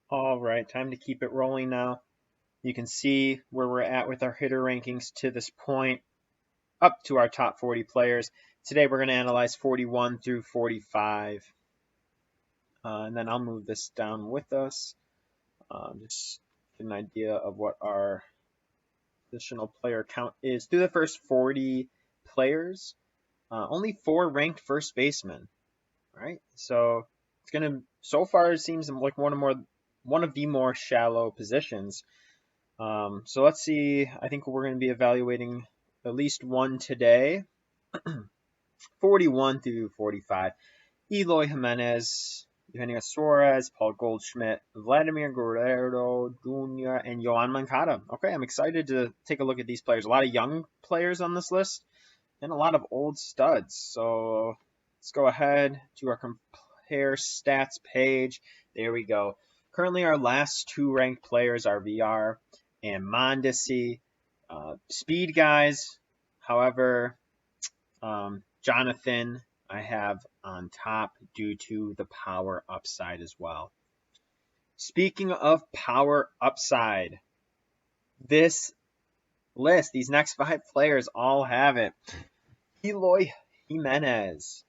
All right, time to keep it rolling now. You can see where we're at with our hitter rankings to this point, up to our top 40 players. Today we're going to analyze 41 through 45. And then I'll move this down with us. Just get an idea of what our positional player count is. Through the first 40 players, only 4 ranked first basemen. Right? So it's gonna so far it seems like one of the more shallow positions. So let's see. I think we're going to be evaluating at least one today. 41 through 45. Eloy Jimenez, Eugenio Suarez, Paul Goldschmidt, Vladimir Guerrero Jr., and Yoan Moncada. Okay, I'm excited to take a look at these players. A lot of young players on this list and a lot of old studs. So let's go ahead to our compare stats page. There we go. Currently, our last 2 ranked players are VR and Mondesi. Speed guys, however, Jonathan I have on top due to the power upside as well. Speaking of power upside, this list, these next 5 players all have it. Eloy Jimenez.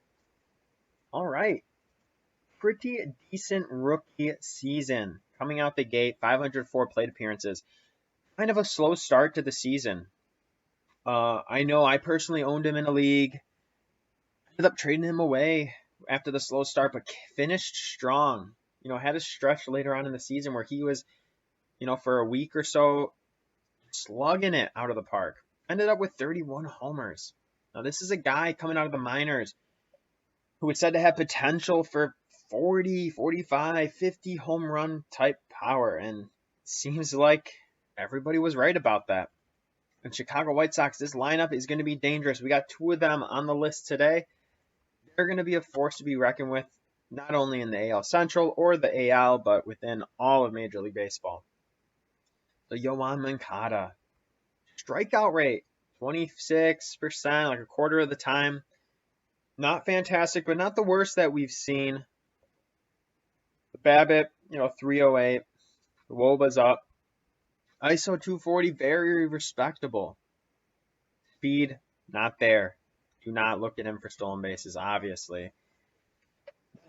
All right. Pretty decent rookie season. Coming out the gate, 504 plate appearances. Kind of a slow start to the season. I know I personally owned him in a league. Ended up trading him away after the slow start, but finished strong. Had a stretch later on in the season where he was, for a week or so, slugging it out of the park. Ended up with 31 homers. Now, this is a guy coming out of the minors who was said to have potential for 40, 45, 50 home run type power. And it seems like everybody was right about that. And Chicago White Sox, this lineup is going to be dangerous. We got 2 of them on the list today. They're going to be a force to be reckoned with, not only in the AL Central or the AL, but within all of Major League Baseball. So Yoan Moncada, strikeout rate, 26%, like a quarter of the time. Not fantastic, but not the worst that we've seen. The BABIP, 308. The WOBA's up. ISO 240, very respectable. Speed, not there. Do not look at him for stolen bases, obviously.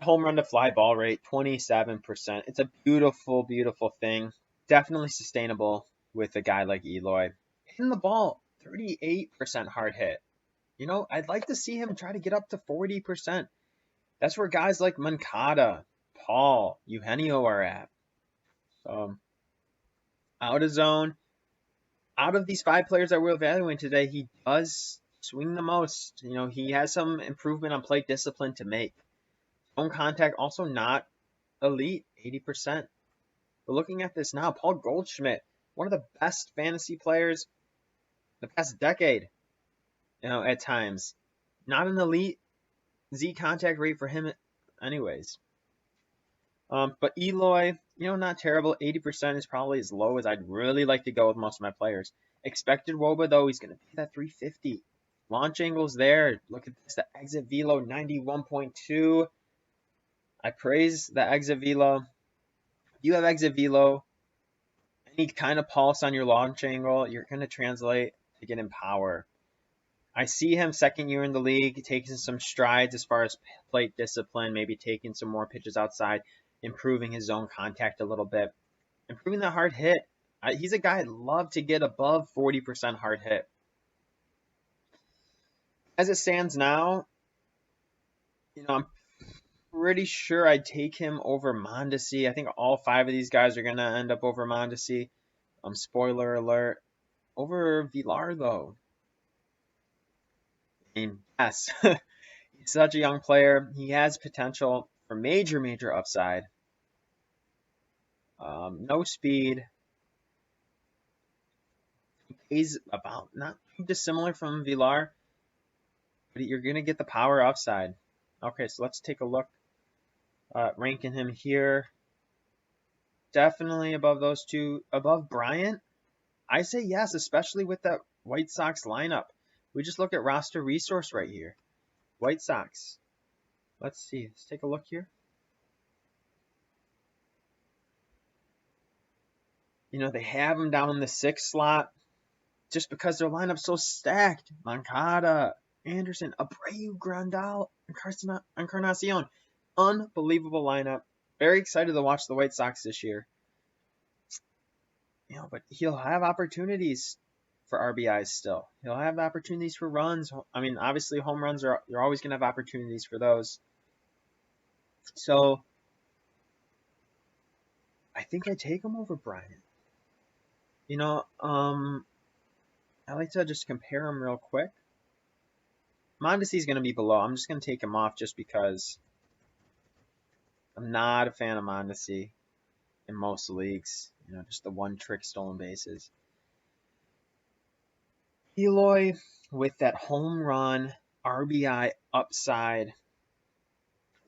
Home run to fly ball rate, 27%. It's a beautiful, beautiful thing. Definitely sustainable with a guy like Eloy. Hitting the ball, 38% hard hit. I'd like to see him try to get up to 40%. That's where guys like Moncada, Paul, Eugenio are at. So, out of zone. Out of these 5 players that we're evaluating today, he does swing the most. He has some improvement on plate discipline to make. Zone contact also not elite, 80%. But looking at this now, Paul Goldschmidt, one of the best fantasy players the past decade, at times. Not an elite Z contact rate for him anyways. But Eloy, not terrible. 80% is probably as low as I'd really like to go with most of my players. Expected WOBA, though, he's going to be that 350. Launch angles there. Look at this, the exit velo, 91.2. I praise the exit velo. If you have exit velo, any kind of pulse on your launch angle, you're going to translate to get in power. I see him second year in the league, taking some strides as far as plate discipline, maybe taking some more pitches outside, improving his zone contact a little bit, improving that hard hit. He's a guy I'd love to get above 40% hard hit. As it stands now, I'm pretty sure I'd take him over Mondesi. I think all 5 of these guys are going to end up over Mondesi. Spoiler alert. Over Villar, though. Yes. He's such a young player. He has potential for major, major upside. No speed. He's about not too dissimilar from Villar, but you're going to get the power upside. Okay, so let's take a look. Ranking him here. Definitely above those 2. Above Bryant? I say yes, especially with that White Sox lineup. We just look at roster resource right here. White Sox. Let's see. Let's take a look here. They have him down in the 6th slot just because their lineup's so stacked. Moncada, Anderson, Abreu, Grandal, Encarnacion. Unbelievable lineup. Very excited to watch the White Sox this year. But he'll have opportunities for RBIs still. He'll have opportunities for runs. I mean, obviously home runs you're always going to have opportunities for those. So I think I take him over Bryant. I like to just compare him real quick. Mondesi's going to be below. I'm just going to take him off just because I'm not a fan of Mondesi in most leagues. Just the one trick stolen bases. Eloy with that home run RBI upside.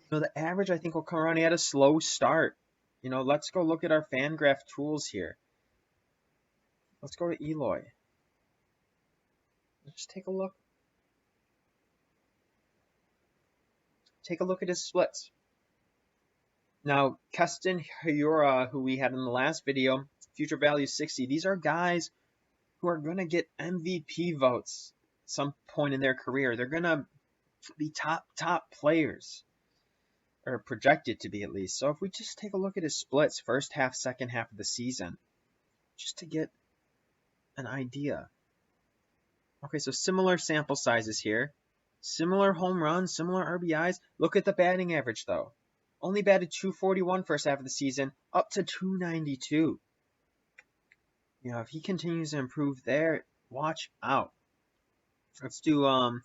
The average I think will come around. He had a slow start. Let's go look at our FanGraph tools here. Let's go to Eloy. Let's take a look. Take a look at his splits. Now, Keston Hiura, who we had in the last video, future value 60. These are guys who are going to get MVP votes at some point in their career. They're going to be top players, or projected to be at least. So if we just take a look at his splits, first half, second half of the season, just to get an idea. Okay, so similar sample sizes here. Similar home runs, similar RBIs. Look at the batting average, though. Only batted .241 first half of the season, up to .292. If he continues to improve there, watch out. Let's do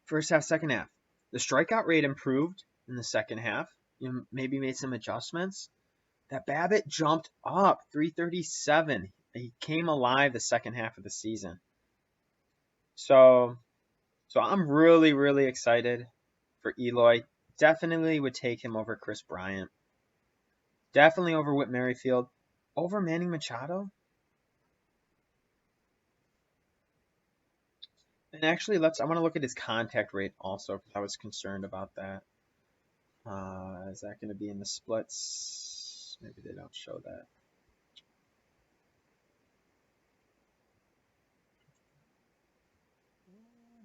first half, second half. The strikeout rate improved in the second half. Maybe made some adjustments. That BABIP jumped up, 337. He came alive the second half of the season. So I'm really, really excited for Eloy. Definitely would take him over Chris Bryant. Definitely over Whit Merrifield. Over Manny Machado. And actually, I want to look at his contact rate also, because I was concerned about that. Is that going to be in the splits? Maybe they don't show that.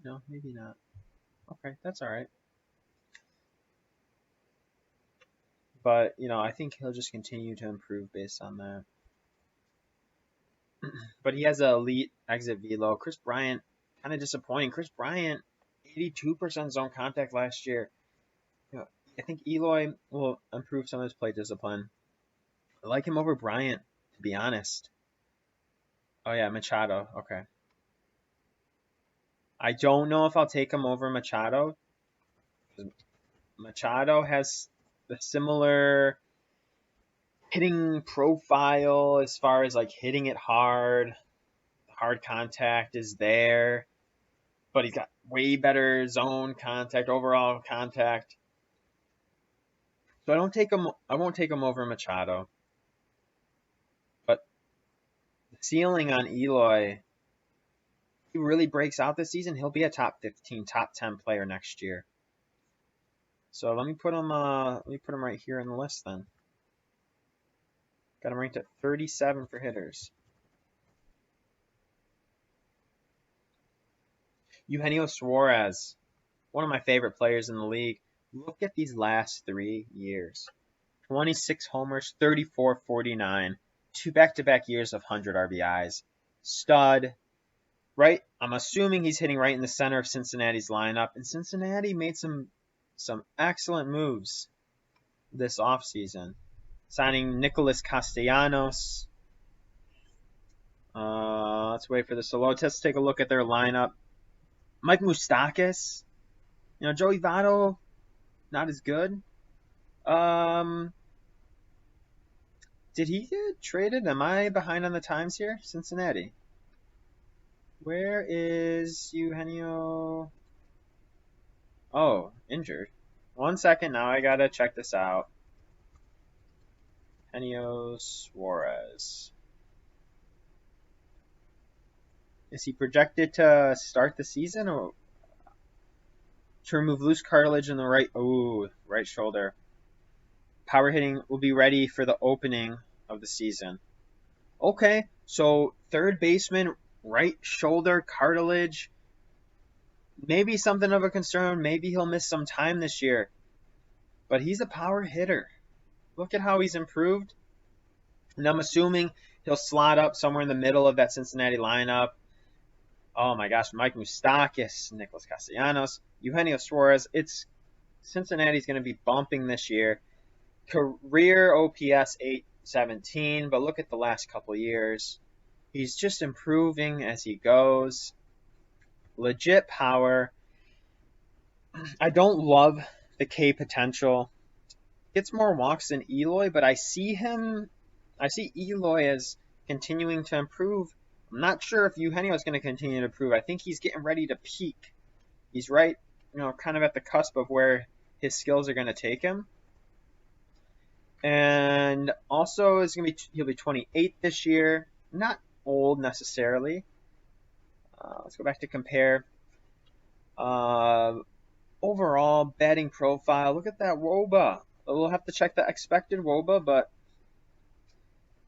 No, maybe not. Okay, that's all right. But, I think he'll just continue to improve based on that. But he has an elite exit velo. Chris Bryant, kind of disappointing. Chris Bryant, 82% zone contact last year. I think Eloy will improve some of his plate discipline. I like him over Bryant, to be honest. Oh, yeah, Machado. Okay. I don't know if I'll take him over Machado. Machado has the similar hitting profile as far as like hitting it hard. Hard contact is there, but he's got way better zone contact, overall contact. So I won't take him over Machado. But the ceiling on Eloy, if he really breaks out this season, he'll be a top 15, top 10 player next year. So let me put him right here in the list then. Got him ranked at 37 for hitters. Eugenio Suarez, one of my favorite players in the league. Look at these last 3 years. 26 homers, 34, 49. 2 back-to-back years of 100 RBIs. Stud. Right? I'm assuming he's hitting right in the center of Cincinnati's lineup. And Cincinnati made some excellent moves this offseason. Signing Nicholas Castellanos. Let's wait for the solo. Let's take a look at their lineup. Mike Moustakas. Joey Votto, not as good. Did he get traded? Am I behind on the times here? Cincinnati. Where is Eugenio? Oh, injured. 1 second. Now I gotta check this out. Eugenio Suarez. Is he projected to start the season or to remove loose cartilage in the right shoulder? Power hitting will be ready for the opening of the season. Okay, so third baseman, right shoulder cartilage. Maybe something of a concern. Maybe he'll miss some time this year. But he's a power hitter. Look at how he's improved. And I'm assuming he'll slot up somewhere in the middle of that Cincinnati lineup. Oh my gosh, Mike Moustakas, Nicholas Castellanos, Eugenio Suarez. It's Cincinnati's going to be bumping this year. Career OPS 817, but look at the last couple years. He's just improving as he goes. Legit power. I don't love the K potential. Gets more walks than Eloy, but I see Eloy as continuing to improve. I'm not sure if Eugenio is going to continue to improve. I think he's getting ready to peak. He's right, kind of at the cusp of where his skills are going to take him. And also, he'll be 28 this year. Not old necessarily. Let's go back to compare. Overall batting profile. Look at that WOBA. We'll have to check the expected WOBA, but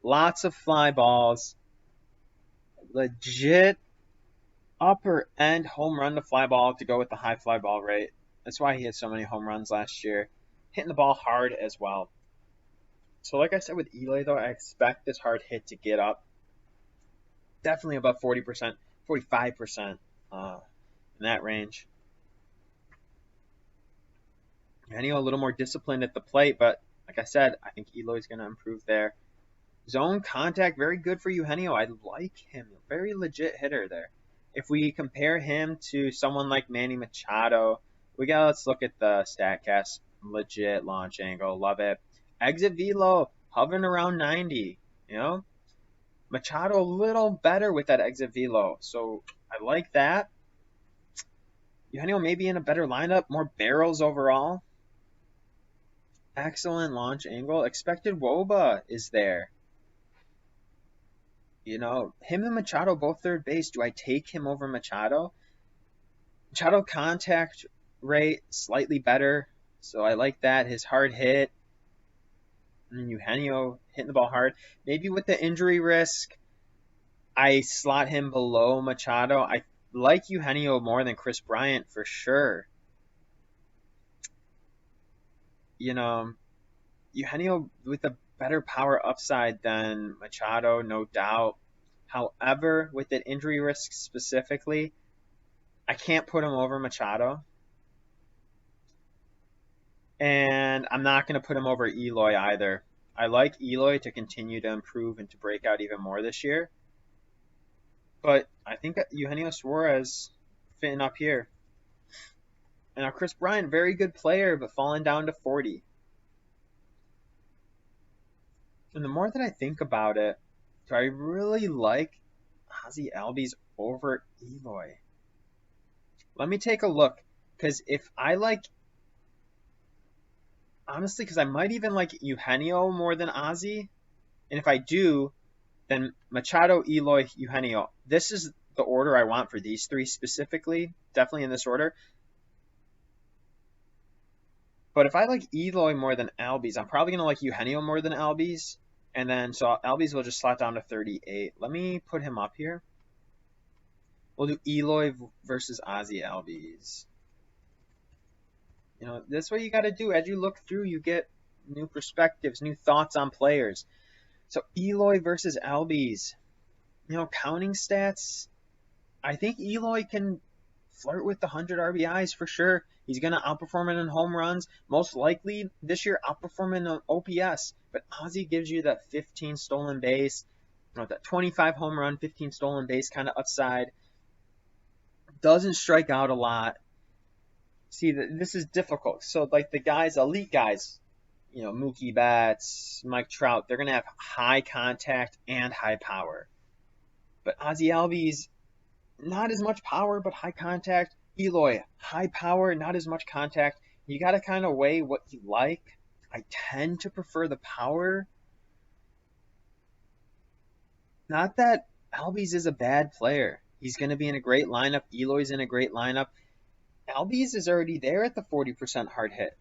lots of fly balls. Legit upper end home run to fly ball to go with the high fly ball rate. That's why he had so many home runs last year. Hitting the ball hard as well. So like I said with Eloy, though, I expect this hard hit to get up. Definitely above 40%, 45% in that range. Eugenio a little more disciplined at the plate, but like I said, I think Eloy's going to improve there. Zone contact, very good for Eugenio. I like him. Very legit hitter there. If we compare him to someone like Manny Machado, let's look at the StatCast. Legit launch angle. Love it. Exit velo, hovering around 90. Machado a little better with that exit velo. So I like that. Eugenio maybe in a better lineup, more barrels overall. Excellent launch angle. Expected WOBA is there. Him and Machado both third base. Do I take him over Machado? Machado contact rate slightly better, so I like that. His hard hit. And Eugenio hitting the ball hard. Maybe with the injury risk, I slot him below Machado. I like Eugenio more than Chris Bryant for sure. Eugenio with a better power upside than Machado, no doubt. However, with the injury risk specifically, I can't put him over Machado. And I'm not going to put him over Eloy either. I like Eloy to continue to improve and to break out even more this year. But I think that Eugenio Suarez fitting up here. And now Chris Bryant, very good player, but falling down to 40. And the more that I think about it, do I really like Ozzie Albies over Eloy? Let me take a look. Because if I like... Honestly, because I might even like Eugenio more than Ozzie. And if I do, then Machado, Eloy, Eugenio. This is the order I want for these three specifically. Definitely in this order. But if I like Eloy more than Albies, I'm probably going to like Eugenio more than Albies. And then, so Albies will just slot down to 38. Let me put him up here. We'll do Eloy versus Ozzie Albies. That's what you got to do. As you look through, you get new perspectives, new thoughts on players. So Eloy versus Albies. Counting stats, I think Eloy can flirt with the 100 RBIs for sure. He's going to outperform it in home runs. Most likely this year outperform in OPS. But Ozzie gives you that 15 stolen base, that 25 home run, 15 stolen base kind of upside. Doesn't strike out a lot. See, this is difficult. So like the guys, elite guys, Mookie Betts, Mike Trout, they're going to have high contact and high power. But Ozzie Albies, not as much power, but high contact. Eloy, high power, not as much contact. You got to kind of weigh what you like. I tend to prefer the power. Not that Albies is a bad player. He's going to be in a great lineup. Eloy's in a great lineup. Albies is already there at the 40% hard hit.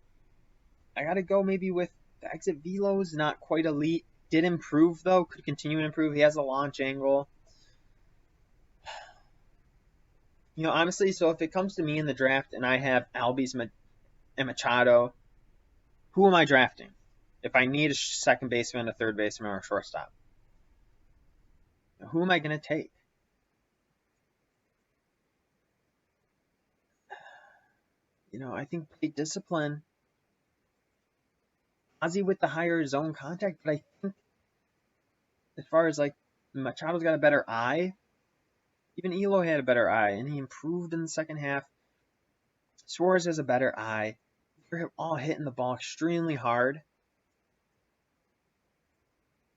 I got to go maybe with the exit velos, not quite elite. did improve, though. Could continue to improve. He has a launch angle. Honestly, so if it comes to me in the draft and I have Albies and Machado, who am I drafting? If I need a second baseman, a third baseman, or a shortstop, who am I going to take? I think plate discipline, Ozzy with the higher zone contact, but I think as far as like Machado's got a better eye. Even Elo had a better eye, and he improved in the second half. Suarez has a better eye. They're all hitting the ball extremely hard.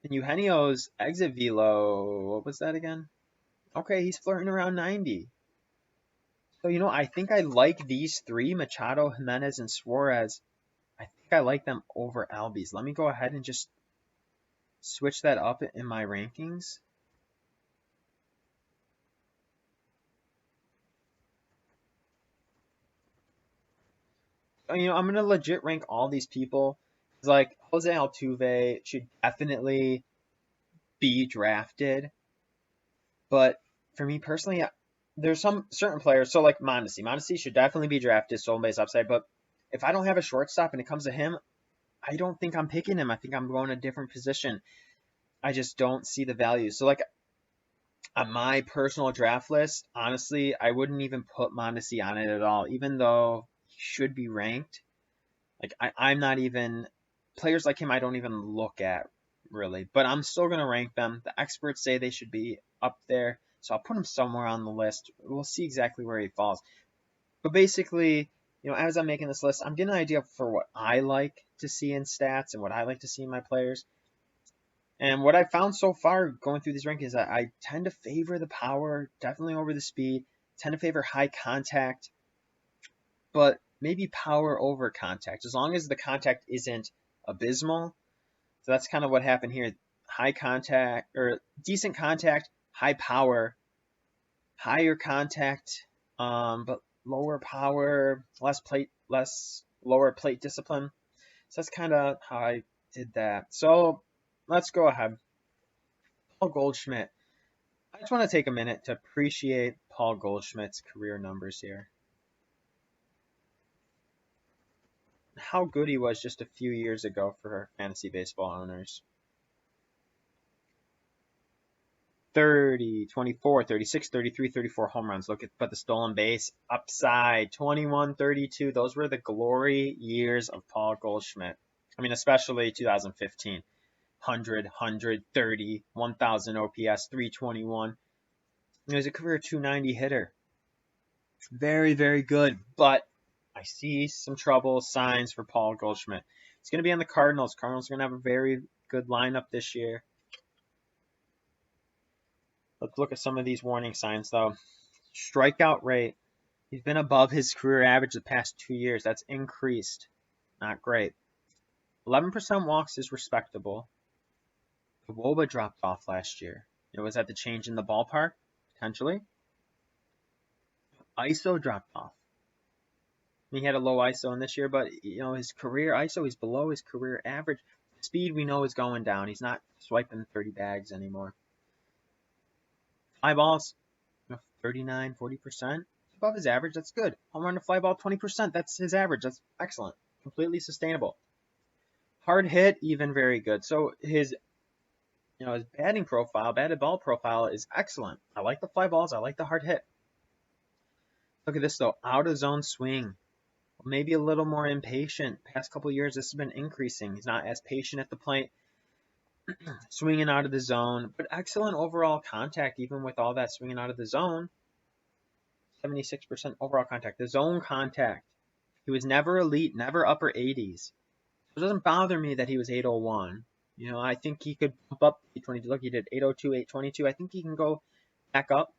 And Eugenio's exit velo, what was that again? Okay, he's flirting around 90. So, I think I like these three, Machado, Jimenez, and Suarez. I think I like them over Albies. Let me go ahead and just switch that up in my rankings. I'm going to legit rank all these people. Like, Jose Altuve should definitely be drafted. But for me personally, there's some certain players. So, like Mondesi. Mondesi should definitely be drafted, stolen base upside. But if I don't have a shortstop and it comes to him, I don't think I'm picking him. I think I'm going a different position. I just don't see the value. So, like, on my personal draft list, honestly, I wouldn't even put Mondesi on it at all, even though he should be ranked. Like, I'm not even players like him. I don't even look at really, but I'm still gonna rank them. The experts say they should be up there, so I'll put him somewhere on the list. We'll see exactly where he falls. But basically, as I'm making this list, I'm getting an idea for what I like to see in stats and what I like to see in my players. And what I found so far going through these rankings, I tend to favor the power, definitely over the speed, tend to favor high contact, but maybe power over contact, as long as the contact isn't abysmal. So that's kind of what happened here. High contact, or decent contact, high power, higher contact, but lower power, lower plate discipline. So that's kind of how I did that. So let's go ahead. Paul Goldschmidt. I just want to take a minute to appreciate Paul Goldschmidt's career numbers here. How good he was just a few years ago for fantasy baseball owners. 30, 24, 36, 33, 34 home runs. But the stolen base upside, 21, 32. Those were the glory years of Paul Goldschmidt. I mean, especially 2015. 100, 130, 1,000 OPS, 321. He was a career 290 hitter. Very, very good. But I see some trouble signs for Paul Goldschmidt. He's going to be on the Cardinals. Cardinals are going to have a very good lineup this year. Let's look at some of these warning signs, though. Strikeout rate. He's been above his career average the past 2 years. That's increased. Not great. 11% walks is respectable. The WOBA dropped off last year. Was that the change in the ballpark? Potentially. ISO dropped off. He had a low ISO in this year, but his career ISO is below his career average. Speed we know is going down. He's not swiping 30 bags anymore. Fly balls, 39, 40%. Above his average, that's good. Home run to fly ball, 20%. That's his average. That's excellent. Completely sustainable. Hard hit, even very good. So his batting profile, batted ball profile is excellent. I like the fly balls. I like the hard hit. Look at this, though. Out of zone swing. Maybe a little more impatient. Past couple of years, this has been increasing. He's not as patient at the plate. Swinging out of the zone, but excellent overall contact, even with all that swinging out of the zone. 76% overall contact. The zone contact. He was never elite, never upper 80s. It doesn't bother me that he was 801. I think he could bump up 822. Look, he did 802, 822. I think he can go back up.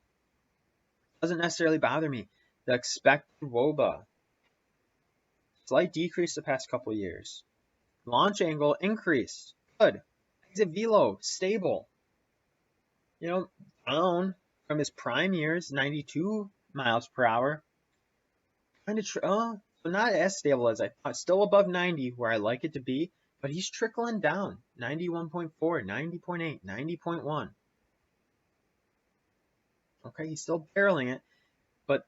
Doesn't necessarily bother me. The expected WOBA. Slight decrease the past couple years. Launch angle increased. Good. Exit velo, stable. Down from his prime years, 92 miles per hour. So not as stable as I thought. Still above 90, where I like it to be, but he's trickling down. 91.4, 90.8, 90.1. Okay, he's still barreling it, but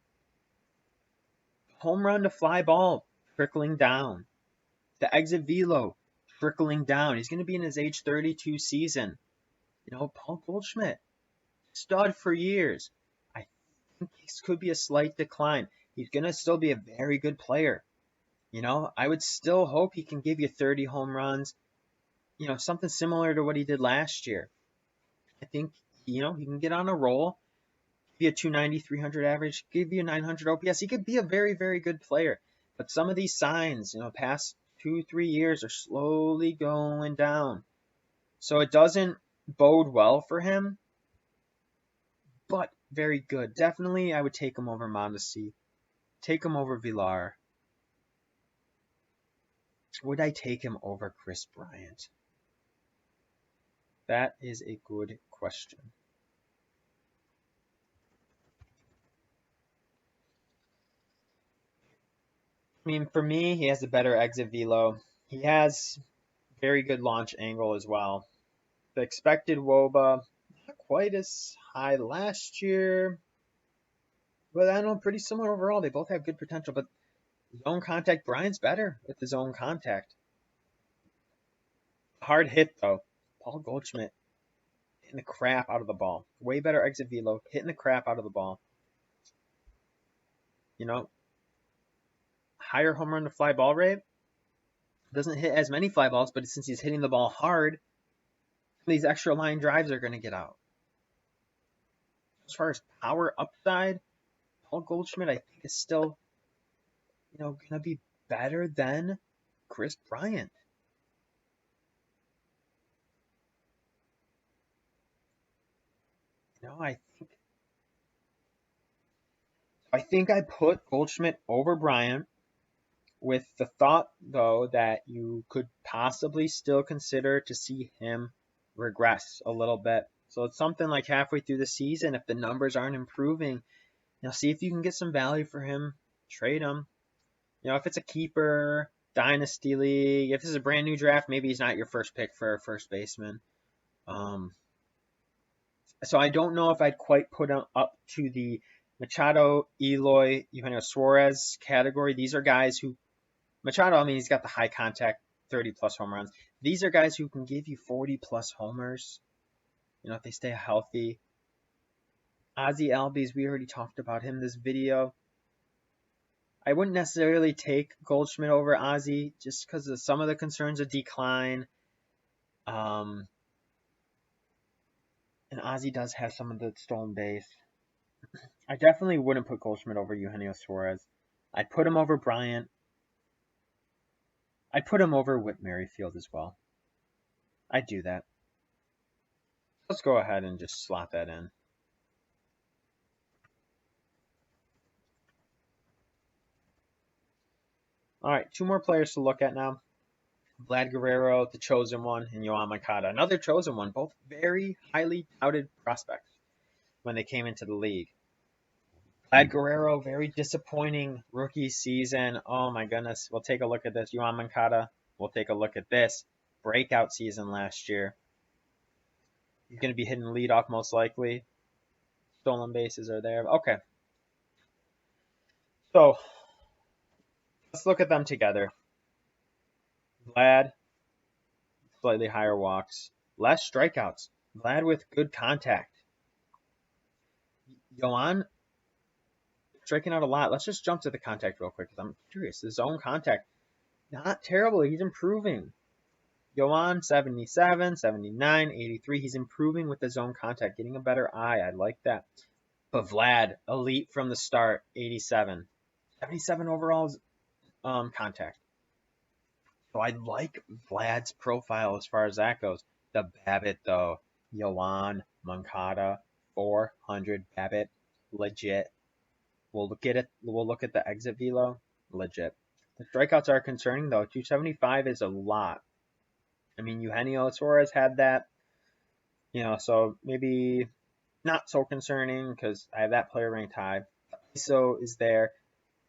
home run to fly ball trickling down. The exit velo trickling down. He's going to be in his age 32 season. You know, Paul Goldschmidt, stud for years. I think this could be a slight decline. He's going to still be a very good player. You know, I would still hope he can give you 30 home runs. You know, something similar to what he did last year. I think, you know, he can get on a roll, give you a 290, 300 average, give you a 900 OPS. He could be a very, very good player. But some of these signs, you know, past 2-3 years are slowly going down. So it doesn't bode well for him, but very good. Definitely, I would take him over Mondesi. Take him over Villar. Would I take him over Chris Bryant? That is a good question. I mean, for me, he has a better exit velo. He has very good launch angle as well. The expected WOBA, not quite as high last year, but I know pretty similar overall. They both have good potential, but zone contact, Bryant's better with the zone contact. Hard hit, though. Paul Goldschmidt hitting the crap out of the ball. Way better exit velo, hitting the crap out of the ball. You know, higher home run to fly ball rate. Doesn't hit as many fly balls, but since he's hitting the ball hard, these extra line drives are going to get out. As far as power upside, Paul Goldschmidt, I think, is still, you know, going to be better than Chris Bryant. You know, I think I put Goldschmidt over Bryant with the thought, though, that you could possibly still consider to see him regress a little bit. So it's something like halfway through the season, if the numbers aren't improving, you know, see if you can get some value for him, trade him. You know, if it's a keeper, dynasty league, if this is a brand new draft, maybe he's not your first pick for a first baseman. So I don't know if I'd quite put him up to the Machado, Eloy, Eugenio Suarez category. These are guys who, Machado, I mean, he's got the high contact, 30 plus home runs. These are guys who can give you 40 plus homers, you know, if they stay healthy. Ozzie Albies, we already talked about him this video. I wouldn't necessarily take Goldschmidt over Ozzie just because of some of the concerns of decline. And Ozzie does have some of the stolen base. I definitely wouldn't put Goldschmidt over Eugenio Suarez. I'd put him over Bryant. I'd put him over Whit Merrifield as well. I'd do that. Let's go ahead and just slot that in. All right, two more players to look at now. Vlad Guerrero, the chosen one, and Yoan Moncada, another chosen one. Both very highly touted prospects when they came into the league. Vlad Guerrero, very disappointing rookie season. Oh my goodness. We'll take a look at this. Yoan Moncada, we'll take a look at this. Breakout season last year. He's going to be hitting leadoff most likely. Stolen bases are there. Okay. So, let's look at them together. Vlad, slightly higher walks. Less strikeouts. Vlad with good contact. Yoan, striking out a lot. Let's just jump to the contact real quick because I'm curious. The zone contact, not terrible. He's improving. Yoan, 77, 79, 83. He's improving with the zone contact, getting a better eye. I like that. But Vlad, elite from the start, 87. 77 overall contact. So I like Vlad's profile as far as that goes. The BABIP, though. Yoan Moncada, 400 BABIP. Legit. We'll look at it. We'll look at the exit velo. Legit. The strikeouts are concerning, though. 275 is a lot. I mean, Eugenio Suarez had that, you know, so maybe not so concerning because I have that player ranked high. So is there,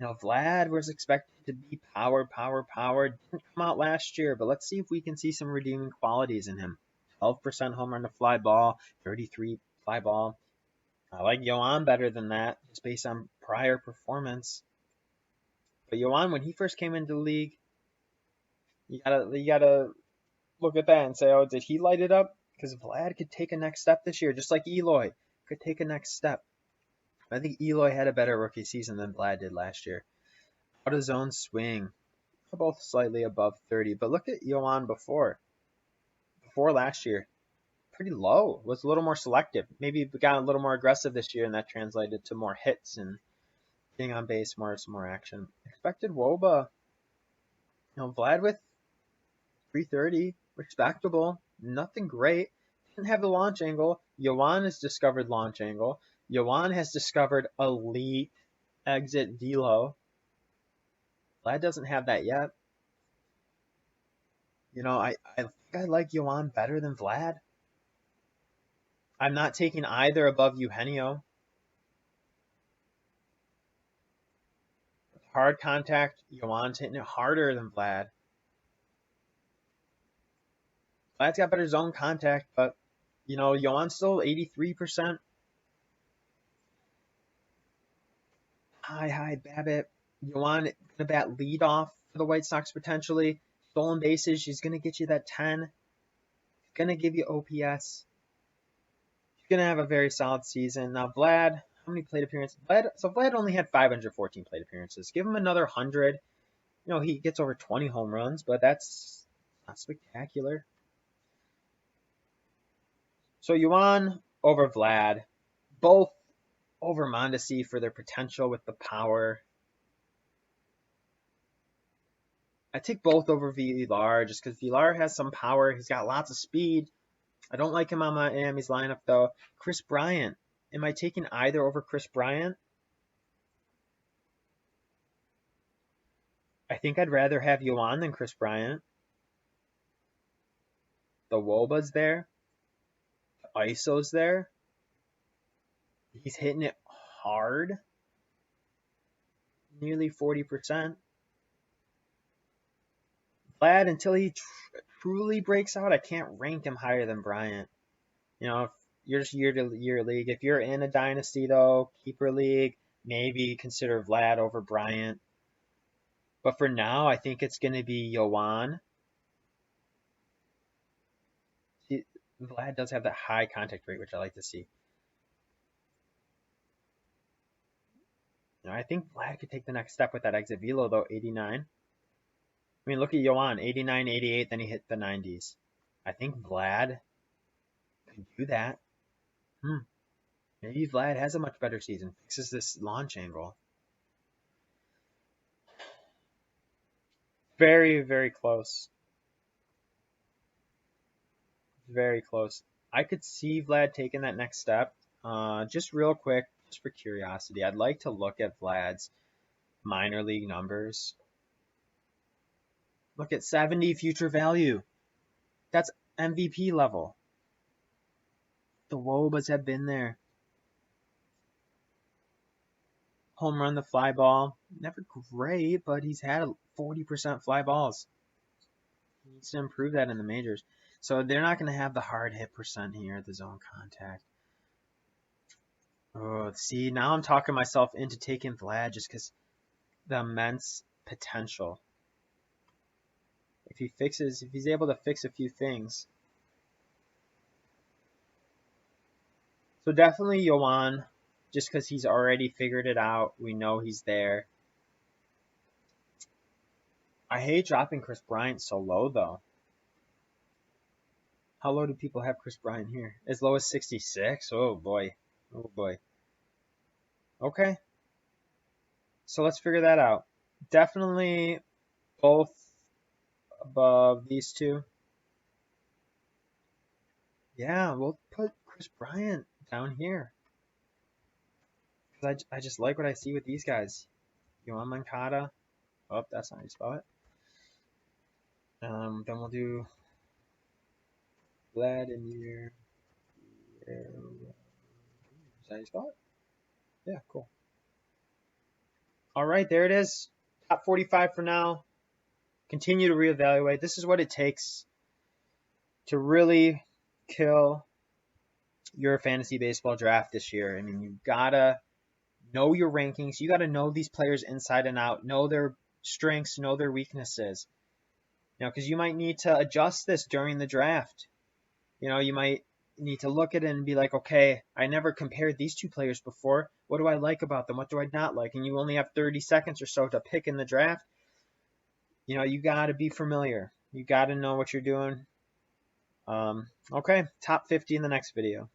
you know, Vlad was expected to be power. Didn't come out last year, but let's see if we can see some redeeming qualities in him. 12% home run to fly ball, 33 fly ball. I like Yoan better than that, just based on prior performance. But Yoan, when he first came into the league, you gotta look at that and say, oh, did he light it up? Because Vlad could take a next step this year, just like Eloy could take a next step. I think Eloy had a better rookie season than Vlad did last year. Out of zone swing, both slightly above 30. But look at Yoan before last year. Pretty low, was a little more selective. Maybe got a little more aggressive this year, and that translated to more hits and getting on base, some more action. Expected WOBA, Vlad with 330, respectable, nothing great. Didn't have the launch angle. Yoan has discovered launch angle. Yoan has discovered elite exit velo. Vlad doesn't have that yet. I think I like Yoan better than Vlad. I'm not taking either above Eugenio. Hard contact, Yoan's hitting it harder than Vlad. Vlad's got better zone contact, but Yoan's still 83%. High BABIP. Yoan gonna bat lead off for the White Sox potentially. Stolen bases, she's gonna get you that 10. Gonna give you OPS. She's gonna have a very solid season. Now Vlad, how many plate appearances? Vlad only had 514 plate appearances. Give him another 100. He gets over 20 home runs, but that's not spectacular. So Yoan over Vlad, both over Mondesi for their potential with the power. I take both over Villar just because Villar has some power. He's got lots of speed. I don't like him on Miami's lineup though. Chris Bryant. Am I taking either over Chris Bryant? I think I'd rather have Yoan than Chris Bryant. The WOBA's there. The ISO's there. He's hitting it hard. Nearly 40%. Vlad, until he truly breaks out, I can't rank him higher than Bryant. If you're just year-to-year league. If you're in a dynasty, though, keeper league, maybe consider Vlad over Bryant. But for now, I think it's going to be Yoan. Vlad does have that high contact rate, which I like to see. I think Vlad could take the next step with that exit velo, though, 89. I mean, look at Yoan, 89, 88, then he hit the 90s. I think Vlad could do that. Maybe Vlad has a much better season, fixes this launch angle. Very, very close. Very close. I could see Vlad taking that next step. Just real quick, just for curiosity, I'd like to look at Vlad's minor league numbers. Look at 70 future value. That's MVP level. The WOBAs have been there. Home run, the fly ball. Never great, but he's had 40% fly balls. He needs to improve that in the majors. So they're not going to have the hard hit percent here, the zone contact. Oh, see, now I'm talking myself into taking Vlad just because the immense potential. If he's able to fix a few things. So definitely Yoan, just because he's already figured it out. We know he's there. I hate dropping Chris Bryant so low, though. How low do people have Chris Bryant here? As low as 66? Oh, boy. Oh, boy. Okay. So let's figure that out. Definitely both above these two. Yeah, we'll put Chris Bryant down here. Because I just like what I see with these guys. Yoan Moncada. Oh, that's not how you spell it. Then we'll do Vladimir. Is that how you spell it? Yeah, cool. All right, there it is. top 45 for now. Continue to reevaluate. This is what it takes to really kill your fantasy baseball draft this year. I mean, you gotta know your rankings. You gotta know these players inside and out, know their strengths, know their weaknesses. Because you might need to adjust this during the draft. You might need to look at it and be like, okay, I never compared these two players before. What do I like about them? What do I not like? And you only have 30 seconds or so to pick in the draft. You got to be familiar. You got to know what you're doing. Okay, top 50 in the next video.